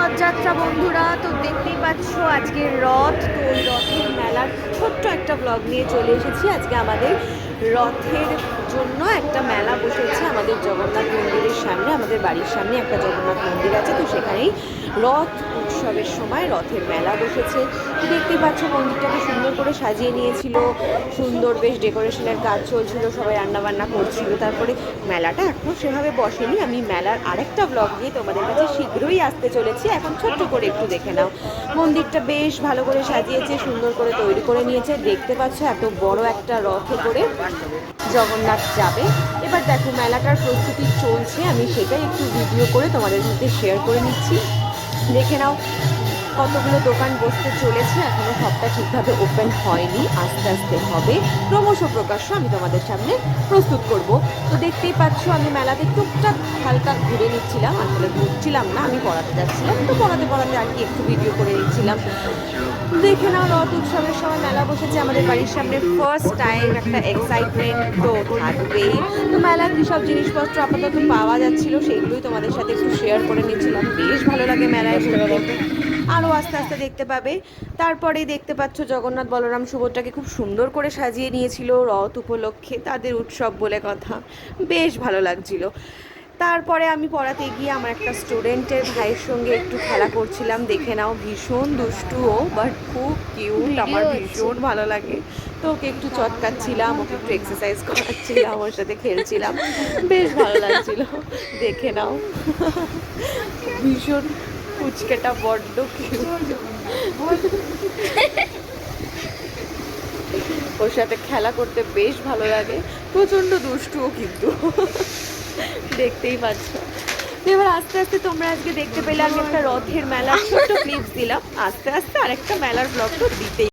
রথযাত্রা বন্ধুরা, তো দেখতেই পাচ্ছ আজকে রথ। তো ওই রথের মেলার ছোট্ট একটা ব্লগ নিয়ে চলে এসেছি। আজকে আমাদের রথের জন্য একটা মেলা বসেছে আমাদের জগন্নাথ মন্দিরের সামনে। আমাদের বাড়ির সামনে একটা জগন্নাথ মন্দির আছে, তো সেখানেই রথ উৎসবের সময় রথের মেলা বসেছে। তো দেখতেই পাচ্ছ মন্দিরটাকে সুন্দর করে সাজিয়ে নিয়েছিল, সুন্দর বেশ ডেকোরেশনের কাজ চলছিল, সবাই রান্নাবান্না করছিল। তারপরে মেলাটা এখনও সেভাবে বসেনি। আমি মেলার আরেকটা ব্লগ নিয়ে তোমাদের কাছে শীঘ্রই আসতে চলেছি। এখন ছোট্ট করে একটু দেখে নাও। মন্দিরটা বেশ ভালো করে সাজিয়েছে, সুন্দর করে তৈরি করে নিয়েছে। দেখতে পাচ্ছ এত বড় একটা রথে করে জগন্নাথ যাবে। এবার দেখো মেলাটার প্রস্তুতি চলছে, আমি সেটাই একটু ভিডিও করে তোমাদের সাথে শেয়ার করে নিচ্ছি। দেখে নাও কতগুলো দোকান বসতে চলেছে, এখনো সবটা ঠিকভাবে ওপেন হয়নি, আস্তে আস্তে হবে। ক্রমশ প্রকাশ্য আমি তোমাদের সামনে প্রস্তুত করব। তো দেখতেই পাচ্ছ আমি মেলাতে টুকটাক হালকা ঘুরে নিচ্ছিলাম, আসলে ঘুরছিলাম না, আমি পড়াতে যাচ্ছিলাম, তো পড়াতে পড়াতে আর কি একটু ভিডিও করে নিচ্ছিলাম। দেখে নাও রথ উৎসবের সময় মেলা বসেছে আমাদের বাড়ির সামনে, ফার্স্ট টাইম, একটা এক্সাইটমেন্ট তো থাকবেই। তো মেলায় কী সব জিনিসপত্র আপাতত পাওয়া যাচ্ছিল সেইগুলোই তোমাদের সাথে একটু শেয়ার করে নিচ্ছিলাম। বেশ ভালো লাগে মেলায় ঘুরতে, আরও আস্তে আস্তে দেখতে পাবে। তারপরে দেখতে পাচ্ছ জগন্নাথ বলরাম সুভদ্রাকে খুব সুন্দর করে সাজিয়ে নিয়েছিল রথ উপলক্ষে, তাদের উৎসব বলে কথা, বেশ ভালো লাগছিল। তারপরে আমি পড়াতে গিয়ে আমার একটা স্টুডেন্টের ভাইয়ের সঙ্গে একটু খেলা করছিলাম। দেখে নাও ভীষণ দুষ্টু ও, বাট খুব কিউট, আমার ভীষণ ভালো লাগে। তো ওকে একটু চটকাচ্ছিলাম, ওকে একটু এক্সারসাইজ করাচ্ছিলাম, ওর সাথে খেলছিলাম, বেশ ভালো লাগছিল। দেখে নাও ভীষণ ফুচকেটা বড্ড কিউট, ওর সাথে খেলা করতে বেশ ভালো লাগে। প্রচণ্ড দুষ্টুও কিন্তু, দেখতেই পাচ্ছ। এবার আস্তে আস্তে তোমরা আজকে দেখতে পেলে আমি একটা রথের মেলার ছোট্ট ক্লিপস দিলাম, আস্তে আস্তে আরেকটা মেলার ব্লগ তো দিতেই